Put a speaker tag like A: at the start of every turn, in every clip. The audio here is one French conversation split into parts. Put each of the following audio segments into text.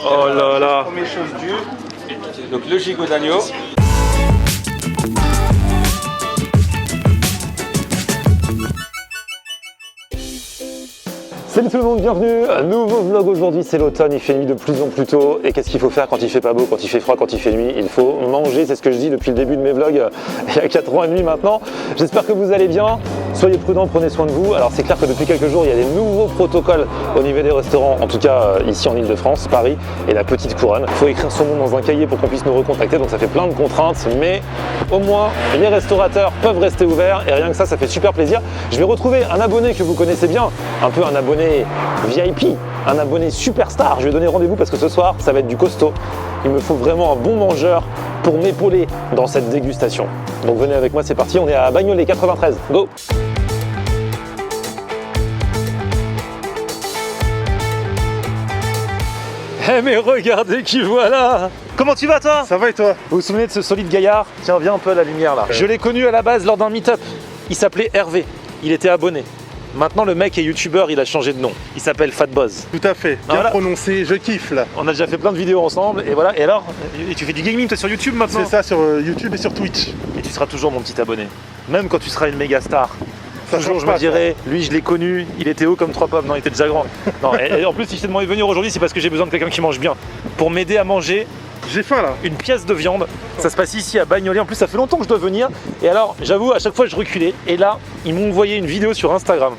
A: Oh là là.
B: Première chose dure, donc le gigot d'agneau.
A: Salut tout le monde, bienvenue, un nouveau vlog aujourd'hui, c'est l'automne, il fait nuit de plus en plus tôt et qu'est-ce qu'il faut faire quand il fait pas beau, quand il fait froid, quand il fait nuit? Il faut manger, c'est ce que je dis depuis le début de mes vlogs il y a 4 ans et demi maintenant. J'espère que vous allez bien, soyez prudents, prenez soin de vous. Alors c'est clair que depuis quelques jours il y a des nouveaux protocoles au niveau des restaurants, en tout cas ici en Ile-de-France, Paris et la petite couronne. Il faut écrire son nom dans un cahier pour qu'on puisse nous recontacter, donc ça fait plein de contraintes, mais au moins les restaurateurs peuvent rester ouverts et rien que ça fait super plaisir. Je vais retrouver un abonné que vous connaissez bien, un peu un abonné VIP, un abonné superstar. Je lui ai donné rendez-vous parce que ce soir ça va être du costaud. Il me faut vraiment un bon mangeur pour m'épauler dans cette dégustation. Donc venez avec moi, c'est parti, on est à Bagnolet 93, go! Eh mais regardez qui voilà! Comment tu vas toi?
C: Ça va et toi?
A: Vous vous souvenez de ce solide gaillard? Tiens, viens un peu à la lumière là. Je l'ai connu à la base lors d'un meet-up. Il s'appelait Hervé, il était abonné. Maintenant le mec est youtubeur, il a changé de nom. Il s'appelle Fatboz.
C: Tout à fait, bien
A: voilà.
C: prononcé, je kiffe là.
A: On a déjà fait plein de vidéos ensemble et voilà. Et alors, et tu fais du gaming toi sur YouTube maintenant?
C: C'est ça, sur YouTube et sur Twitch.
A: Et tu seras toujours mon petit abonné. Même quand tu seras une méga star.
C: Ça
A: Toujours
C: change
A: je me
C: pas,
A: dirais, lui je l'ai connu, il était haut comme 3 pommes, non il était déjà grand. Non, et en plus si je t'ai demandé de venir aujourd'hui c'est parce que j'ai besoin de quelqu'un qui mange bien. Pour m'aider à manger
C: J'ai faim là.
A: une pièce de viande, ça se passe ici à Bagnolet, en plus ça fait longtemps que je dois venir. Et alors j'avoue à chaque fois je reculais et là ils m'ont envoyé une vidéo sur Instagram.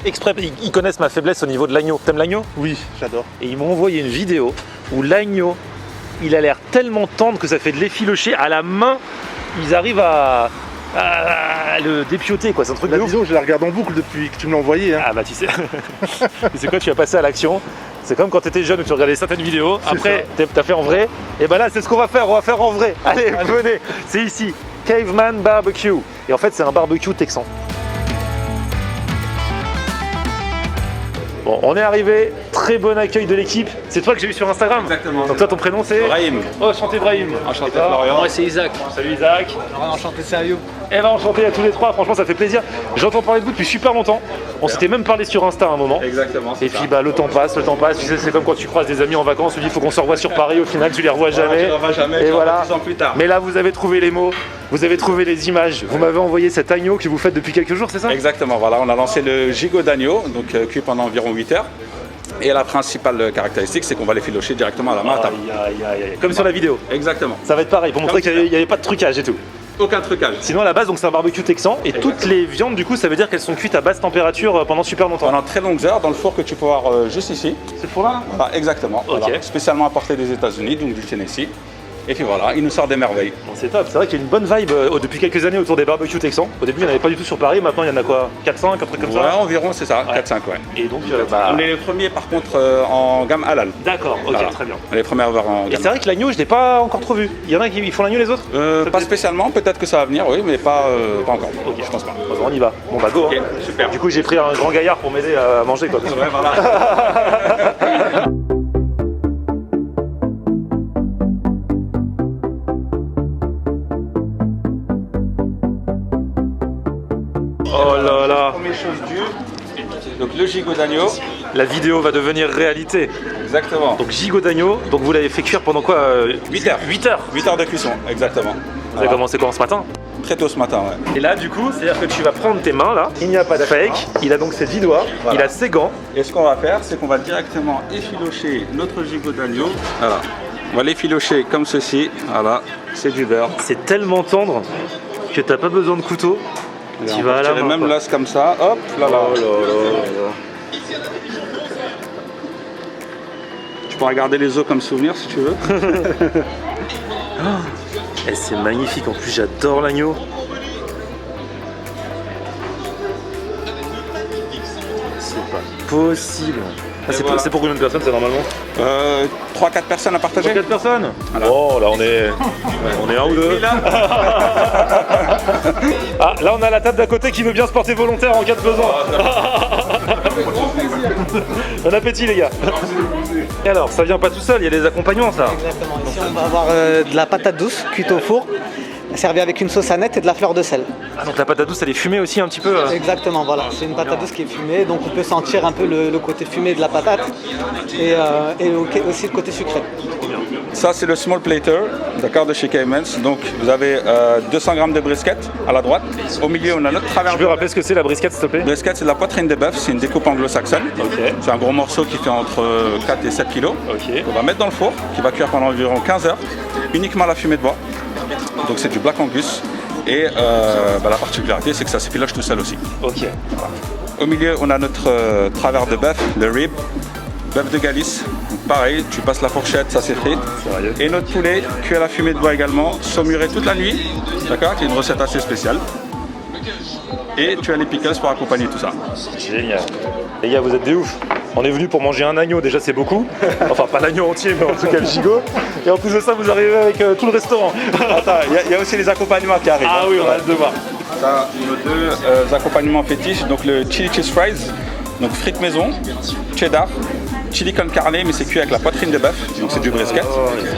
A: Exprès, ils connaissent ma faiblesse au niveau de l'agneau. T'aimes l'agneau?
C: Oui, j'adore.
A: Et ils m'ont envoyé une vidéo où l'agneau, il a l'air tellement tendre que ça fait de l'effiloché à la main. Ils arrivent à le dépioter quoi, c'est un truc de
C: La
A: ouf.
C: vidéo, je la regarde en boucle depuis que tu me l'as envoyée. Hein.
A: Ah bah tu sais, tu sais quoi, tu vas passer à l'action. C'est comme quand tu étais jeune où tu regardais certaines vidéos, après t'as fait en vrai. Et bah là c'est ce qu'on va faire en vrai. Allez, venez, c'est ici, Caveman Barbecue. Et en fait c'est un barbecue texan. Bon, on est arrivé, très bon accueil de l'équipe. C'est toi que j'ai vu sur Instagram?
B: Exactement.
A: Donc toi ton prénom c'est?
B: Brahim.
A: Oh, enchanté Brahim.
B: Enchanté
A: Et toi?
B: Florian.
D: Moi c'est Isaac.
A: Salut Isaac.
D: Enchanté c'est Ayoub.
A: Eh ben enchanté à tous les trois, franchement ça fait plaisir. J'entends parler de vous depuis super longtemps. On s'était même parlé sur Insta à un moment.
B: Exactement.
A: Et puis bah le temps passe, tu sais c'est comme quand tu croises des amis en vacances, tu dis il faut qu'on se revoie sur Paris, au final tu les revois jamais.
B: Tu revois jamais,
A: Et
B: tu
A: voilà.
B: revois 10 ans plus tard.
A: Mais là vous avez trouvé les mots, vous avez trouvé les images, vous m'avez envoyé cet agneau que vous faites depuis quelques jours, c'est ça?
B: Exactement, voilà, on a lancé le gigot d'agneau, donc cuit pendant environ 8 heures. Et la principale caractéristique, c'est qu'on va les filocher directement à la main à table.
A: Comme sur la vidéo.
B: Exactement.
A: Ça va être pareil pour montrer qu'il n'y avait pas de trucage et tout.
B: Aucun trucage.
A: Sinon à la base donc c'est un barbecue texan et toutes les viandes du coup ça veut dire qu'elles sont cuites à basse température pendant super longtemps.
B: Pendant très longues heures dans le four que tu peux voir juste ici.
A: C'est le four là?
B: Voilà, exactement.
A: Ok.
B: Voilà. Spécialement apporté des États-Unis, donc du Tennessee. Et puis voilà, il nous sort des merveilles.
A: Bon, c'est top, c'est vrai qu'il y a une bonne vibe depuis quelques années autour des barbecues texans. Au début il n'y en avait pas du tout sur Paris, maintenant il y en a quoi? 4-5, un truc comme
B: Ouais,
A: ça?
B: environ, c'est ça,
A: Ouais.
B: 4-5, ouais.
A: Et donc bah...
B: On est les premiers par contre en gamme halal.
A: D'accord, ok,
B: Voilà.
A: très bien.
B: On est les premiers à avoir en
A: Et
B: gamme.
A: c'est vrai que l'agneau je l'ai pas encore trop vu. Il y en a qui font l'agneau les autres?
B: Pas spécialement, peut-être que ça va venir, oui, mais pas encore.
A: Ok,
B: Je pense pas.
A: Bon, on y va. Bon bah go.
B: Ok,
A: Hein.
B: super.
A: Du coup j'ai pris un grand gaillard pour m'aider à manger quoi.
B: Ouais, voilà.
A: Oh là là.
B: Première chose dure, donc le gigot d'agneau.
A: La vidéo va devenir réalité.
B: Exactement.
A: Donc gigot d'agneau, donc vous l'avez fait cuire pendant quoi?
B: 8 heures.
A: 8 heures.
B: 8 heures de cuisson, exactement.
A: Vous avez commencé quand ce matin?
B: Très tôt ce matin, ouais.
A: Et là du coup, c'est-à-dire que tu vas prendre tes mains là, il n'y a pas de fake, il a donc ses 10 doigts,
B: Voilà.
A: il a ses gants.
B: Et ce qu'on va faire, c'est qu'on va directement effilocher notre gigot d'agneau. Voilà. On va l'effilocher comme ceci. Voilà, c'est du beurre.
A: C'est tellement tendre que t'as pas besoin de couteau.
B: Et
A: Tu
B: on
A: vas
B: peut
A: à la
B: tirer
A: main,
B: même
A: quoi.
B: l'os comme ça. Hop, là, là.
A: Oh là là.
B: Tu pourras garder les os comme souvenir si tu veux.
A: Et c'est magnifique, en plus j'adore l'agneau. C'est pas possible. Ah, c'est
B: voilà.
A: pour combien de personnes ça normalement?
B: 3-4 personnes à partager.
A: 4 personnes.
B: Voilà.
A: Oh là on est un ou deux. Ah là on a la table d'à côté qui veut bien se porter volontaire en cas de besoin. Bon appétit les gars. Et alors ça vient pas tout seul, il y a des accompagnements ça.
D: Exactement. Ici on va avoir de la patate douce cuite au four. servi avec une sauce aneth et de la fleur de sel.
A: Ah, donc la patate douce, elle est fumée aussi un petit peu
D: Exactement, voilà. C'est une patate douce qui est fumée, donc on peut sentir un peu le côté fumé de la patate et aussi le côté sucré.
B: Ça, c'est le small plater, d'accord, de chez Caymans. Donc, vous avez 200 grammes de brisket à la droite. Au milieu, on a notre travers.
A: Je peux rappeler ce que c'est la brisquette, s'il te plaît?
B: Brisket, c'est de la poitrine de bœuf. C'est une découpe anglo-saxonne.
A: Ok.
B: C'est un gros morceau qui fait entre 4 et 7 kilos.
A: Ok.
B: On va mettre dans le four, qui va cuire pendant environ 15 heures, uniquement à la fumée de bois. Donc, c'est du Black Angus. Et la particularité, c'est que ça s'effiloche tout seul aussi.
A: Ok.
B: Au milieu, on a notre travers de bœuf, le rib, bœuf de Galice. Donc, pareil, tu passes la fourchette, ça s'effrite.
A: Sérieux?
B: Et notre poulet, cuit à la fumée de bois également, saumuré toute la nuit, d'accord, qui est une recette assez spéciale. Et tu as les pickles pour accompagner tout ça.
A: Génial. Les gars, vous êtes des ouf. On est venu pour manger un agneau, déjà c'est beaucoup. Enfin, pas l'agneau entier, mais en tout cas le gigot. Et en plus de ça, vous arrivez avec tout le restaurant.
B: Attends, il y a aussi les accompagnements qui arrivent.
A: Ah oui, on a hâte de voir.
B: Ça, nos deux accompagnements fétiches, donc le chili cheese fries, donc frites maison, cheddar, chili con carne, mais c'est cuit avec la poitrine de bœuf, donc c'est du brisket,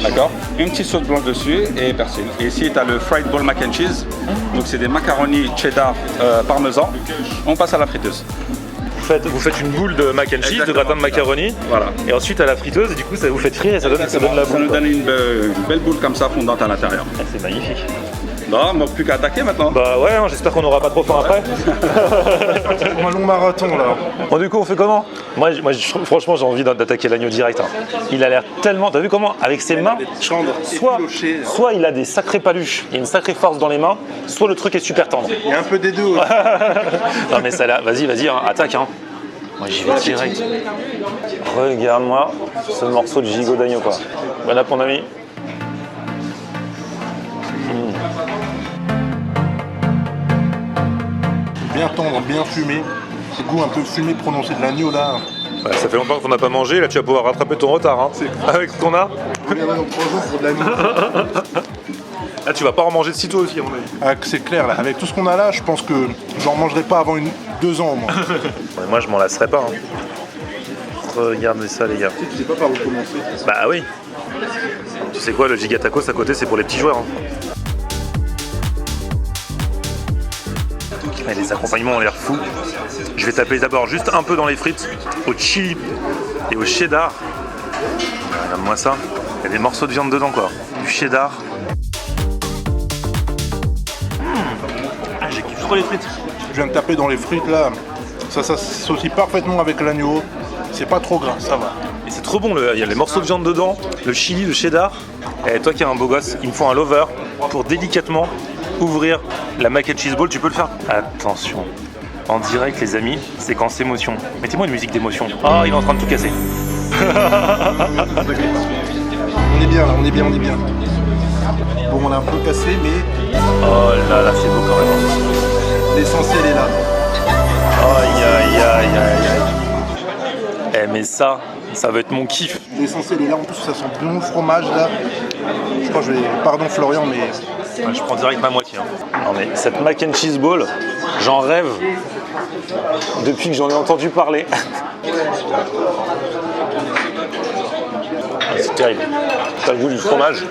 B: d'accord. Une petite sauce blanche dessus et persil. Et ici, tu as le fried ball mac and cheese, donc c'est des macaronis cheddar parmesan. On passe à la friteuse.
A: Vous faites une boule de mac and cheese, de gratin de macaroni.
B: Voilà.
A: Et ensuite à la friteuse, et du coup ça vous fait frire et ça donne la
B: Ça
A: boule.
B: nous donne une belle boule comme ça, fondante à l'intérieur.
A: Ah, c'est magnifique.
B: Non, il manque plus qu'à attaquer maintenant.
A: Bah ouais, j'espère qu'on n'aura pas trop faim après.
C: On a un long marathon là.
A: Bon, du coup, on fait comment? Moi, franchement, j'ai envie d'attaquer l'agneau direct. Hein. Il a l'air tellement. T'as vu comment? Avec ses mains, soit il a des sacrées paluches, il y a une sacrée force dans les mains, soit le truc est super tendre.
C: Il y a un peu des deux.
A: Non, mais ça là, vas-y, hein, attaque. Hein. Moi, j'y vais direct. Regarde-moi ce morceau de gigot d'agneau, quoi. Bon app, mon ami.
C: Bien tendre, bien fumé. Ce goût un peu fumé prononcé de l'agneau là.
A: Ouais, ça fait longtemps qu'on n'a pas mangé, là tu vas pouvoir rattraper ton retard. Hein. Avec ce qu'on a.
C: On reviendra dans 3 jours pour de l'agneau.
A: Là tu vas pas en manger de sitôt aussi, à mon avis.
C: Ah, c'est clair là. Avec tout ce qu'on a là, je pense que j'en mangerai pas avant 2 ans au moins.
A: Ouais, moi je m'en lasserai pas. Hein. Regardez ça, les gars.
C: Tu sais pas par où commencer.
A: Bah oui. Tu sais quoi, le giga tacos à côté, c'est pour les petits joueurs. Hein. Et les accompagnements ont l'air fous. Je vais taper d'abord juste un peu dans les frites, au chili et au cheddar. Regarde-moi ça. Il y a des morceaux de viande dedans, quoi. Du cheddar. Ah, j'ai kiffé trop les frites.
C: Je viens de taper dans les frites là. Ça s'associe parfaitement avec l'agneau. C'est pas trop gras, ça va.
A: Et c'est trop bon, il y a les morceaux de viande dedans, le chili, le cheddar. Et toi qui es un beau gosse, il me faut un lover pour délicatement ouvrir la mac and cheese ball. Tu peux le faire? Attention, en direct les amis, séquence émotion. Mettez-moi une musique d'émotion. Ah, il est en train de tout casser.
C: On est bien là, on est bien. Bon, on a un peu cassé, mais
A: Oh là là, c'est beau quand même.
C: l'essentiel est là.
A: Aïe. Eh mais ça va être mon kiff.
C: L'essentiel est là, en plus ça sent bon fromage là. Je crois que je vais... Pardon Florian, mais...
A: Ouais, je prends direct ma moitié. Hein. Non mais cette mac and cheese ball, j'en rêve depuis que j'en ai entendu parler. C'est terrible. T'as le goût du fromage,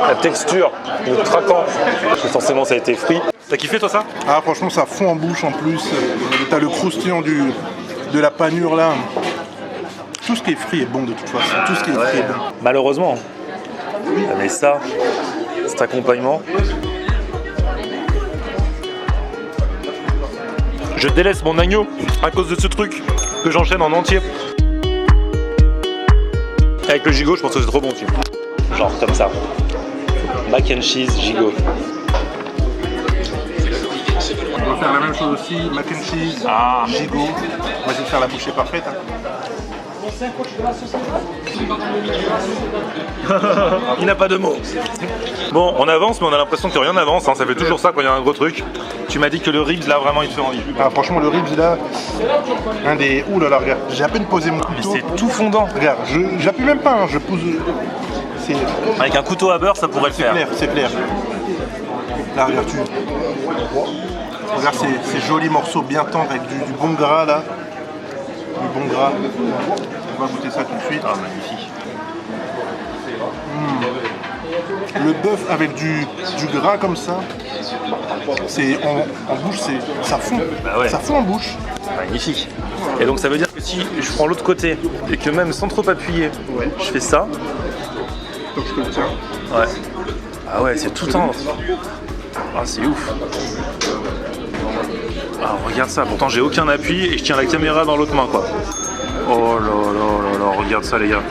A: la texture, le craquant. Parce que forcément ça a été frit. T'as kiffé toi ça?
C: Ah franchement ça fond en bouche en plus. T'as le croustillant de la panure là. Tout ce qui est frit est bon de toute façon. Tout ce qui est frit est bon.
A: Malheureusement. Mais ça, cet accompagnement. Je délaisse mon agneau à cause de ce truc que j'enchaîne en entier. Avec le gigot, je pense que c'est trop bon aussi. Genre comme ça. Mac and cheese, gigot.
C: On va faire la même chose aussi, mac and cheese, gigot. Moi je vais faire la bouchée parfaite. Hein.
A: Il n'a pas de mots. Bon, on avance, mais on a l'impression que rien n'avance. Hein. Ça fait toujours ça quand il y a un gros truc. Tu m'as dit que le ribs, là, vraiment, il te fait envie.
C: Ah franchement le ribs là, un des... Ouh là là, regarde, j'ai à peine posé mon
A: Mais
C: couteau.
A: c'est tout fondant.
C: Regarde, j'appuie même pas, hein, je pose... C'est
A: Avec un couteau à beurre, ça pourrait le faire.
C: clair, c'est clair. Là regarde, regarde ces jolis morceaux bien tendres avec du bon gras là. Du bon gras. On va goûter ça tout de suite.
A: Ah, magnifique.
C: Le bœuf avec du gras comme ça, c'est en bouche, ça fond.
A: Bah ouais.
C: Ça fond en bouche.
A: Magnifique. Et donc ça veut dire que si je prends l'autre côté et que même sans trop appuyer, je fais ça.
C: Donc je te le tiens.
A: Ouais. Ah ouais, c'est tout tendre. Ah, c'est ouf. Ah, regarde ça. Pourtant, j'ai aucun appui et je tiens la caméra dans l'autre main, quoi. Oh là là là là, regarde ça, les gars.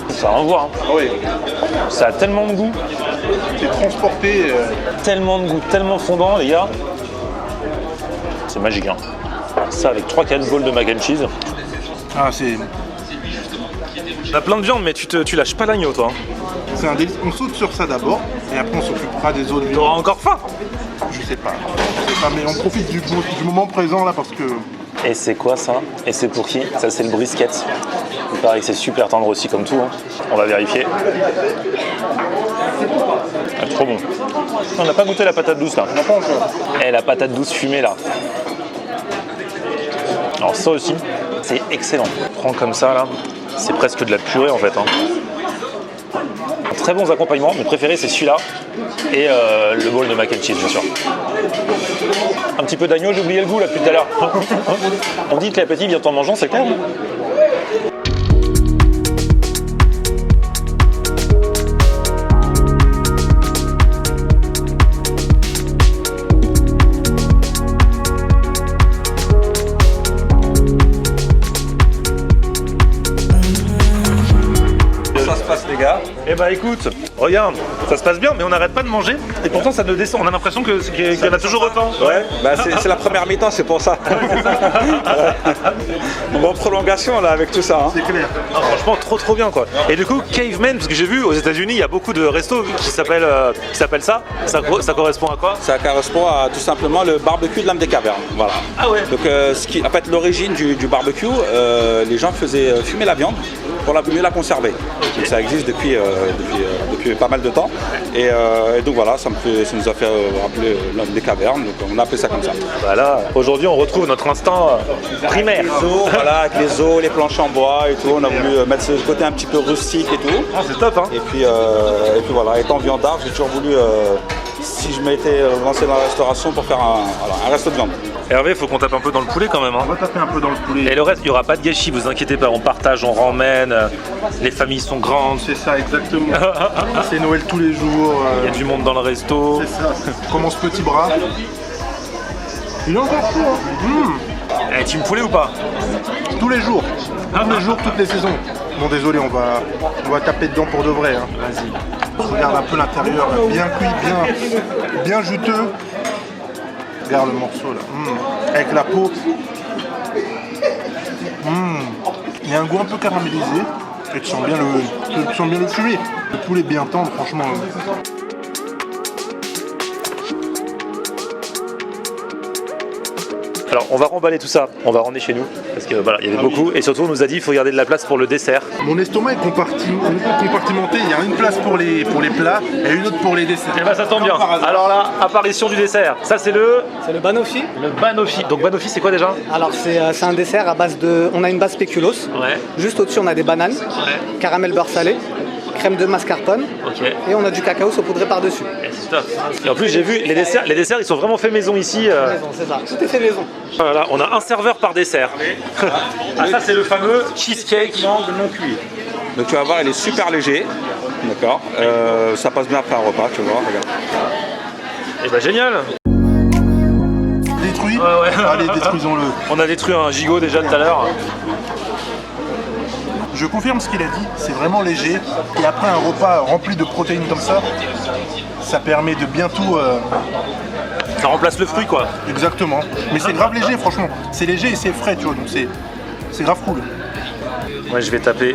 A: Ça envoie. Hein.
C: Oui.
A: Ça a tellement de goût.
C: C'est transporté.
A: Tellement de goût, tellement fondant, les gars. C'est magique, hein. Ça avec 3-4 bowls de mac and cheese.
C: Ah, c'est.
A: On a plein de viande, mais tu lâches pas l'agneau, toi. Hein.
C: C'est un délice. On saute sur ça d'abord, et après on s'occupera des autres
A: T'auras
C: viandes.
A: encore faim.
C: Je sais pas, mais on profite du moment présent là parce que.
A: Et c'est quoi ça? Et c'est pour qui? Ça, c'est le brisket. Il paraît que c'est super tendre aussi, comme tout. Hein. On va vérifier. Ah, trop bon. On n'a pas goûté la patate douce là. Eh, la patate douce fumée là. Alors ça aussi, c'est excellent. Prends comme ça là, c'est presque de la purée en fait. Hein. Très bons accompagnements, mon préféré c'est celui-là et le bowl de mac and cheese bien sûr. Un petit peu d'agneau, j'ai oublié le goût là depuis tout à l'heure. On dit que l'appétit vient en mangeant, c'est clair? Les gars. Eh bah écoute, regarde, ça se passe bien, mais on n'arrête pas de manger et pourtant ça ne descend. On a l'impression qu'il y en a toujours autant.
B: Ouais, bah c'est la première mi-temps, c'est pour ça. On va en prolongation là avec tout ça. Hein.
C: C'est clair.
A: Ah, franchement, trop bien quoi. Et du coup, Caveman, parce que j'ai vu aux États-Unis, il y a beaucoup de restos qui s'appellent ça. Ça correspond à quoi?
B: Ça correspond à tout simplement le barbecue de l'âme des cavernes. Voilà.
A: Ah ouais.
B: Donc en fait l'origine du barbecue, les gens faisaient fumer la viande pour mieux la conserver. Donc ça existe depuis pas mal de temps. Et donc voilà, ça nous a fait rappeler l'homme des cavernes, donc on a appelé ça comme ça.
A: Voilà, aujourd'hui on retrouve notre instinct primaire.
B: Les os, voilà, avec les os, les planches en bois et tout, on a voulu mettre ce côté un petit peu rustique et tout.
A: Ah, c'est top hein.
B: Et puis voilà, étant viandard, j'ai toujours voulu, si je m'étais lancé dans la restauration, pour faire un resto de viande.
A: Hervé, faut qu'on tape un peu dans le poulet quand même. Hein.
C: On va taper un peu dans le poulet.
A: Et le reste, il n'y aura pas de gâchis, vous inquiétez pas, on partage, on ramène, les familles sont grandes,
C: C'est ça, exactement. C'est Noël tous les jours.
A: il y a du monde dans le resto.
C: C'est ça. On commence petit bras. Il est encore chaud. Hein.
A: Eh, team poulet ou pas?
C: Tous les jours. Tous les jours, toutes les saisons. Bon, désolé, on va taper dedans pour de vrai. Hein. Vas-y. Regarde un peu l'intérieur, là. Bien cuit, bien juteux. Regarde le morceau là. Avec la peau. Il y a un goût un peu caramélisé. Et tu sens bien le fumet. Le poulet bien tendre, franchement.
A: Alors on va remballer tout ça, on va ramener chez nous, parce que voilà, il y avait beaucoup, et surtout on nous a dit qu'il faut garder de la place pour le dessert.
C: Mon estomac est compartimenté. Il y a une place pour les plats et une autre pour les desserts.
A: Et bah ça tombe bien. Alors là, apparition du dessert. Ça c'est le
D: banoffee.
A: banoffee. Donc banoffee c'est quoi déjà?
D: Alors c'est un dessert à base de... On a une base spéculoos.
A: Ouais.
D: Juste au-dessus on a des bananes, caramel beurre salé, crème de mascarpone,
A: Ok.
D: et on a du cacao saupoudré par-dessus.
A: Et en plus j'ai vu les desserts ils sont vraiment faits maison ici.
D: Maison, c'est ça. Tout est fait maison.
A: Voilà, on a un serveur par dessert. Ah, ça c'est le fameux cheesecake.
B: Non cuit. Donc tu vas voir, il est super léger. D'accord. Ça passe bien après un repas, tu vois. Regarde.
A: Et bah génial.
C: Détruit.
A: Ouais.
C: Allez, détruisons-le.
A: On a détruit un gigot déjà tout à l'heure.
C: Je confirme ce qu'il a dit, c'est vraiment léger. Et après un repas rempli de protéines comme ça permet de bien tout...
A: Ça remplace le fruit quoi.
C: Exactement. Mais c'est grave léger, franchement. C'est léger et c'est frais, tu vois, donc c'est grave cool.
A: Moi je vais taper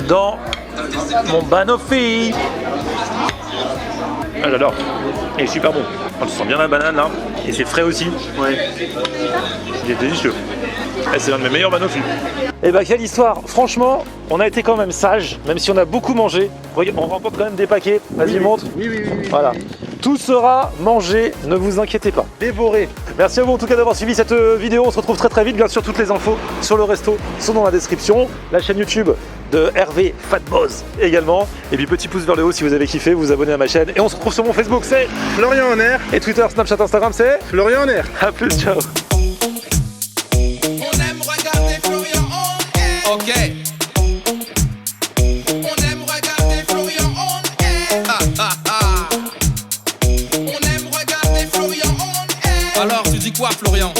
A: dans mon banoffee. Ah j'adore. Il est super bon. On sent bien la banane là. Et c'est frais aussi.
C: Ouais.
A: Il est délicieux. Et c'est l'un de mes meilleurs banoffee. Et bah quelle histoire. Franchement, on a été quand même sage, même si on a beaucoup mangé. Regarde, on remporte quand même des paquets. Vas-y montre.
C: Oui.
A: Voilà. Tout sera mangé, ne vous inquiétez pas.
C: Dévoré.
A: Merci à vous en tout cas d'avoir suivi cette vidéo. On se retrouve très vite. Bien sûr, toutes les infos sur le resto sont dans la description. La chaîne YouTube de Hervé Fatboz également. Et puis petit pouce vers le haut si vous avez kiffé, vous abonnez à ma chaîne. Et on se retrouve sur mon Facebook, c'est
C: Florian en air.
A: et Twitter, Snapchat, Instagram, c'est
C: Florian en air.
A: à plus, ciao.
E: On aime regarder Florian en air. Ok. On aime regarder Florian en air. On aime regarder Florian en air. Alors, tu dis quoi, Florian?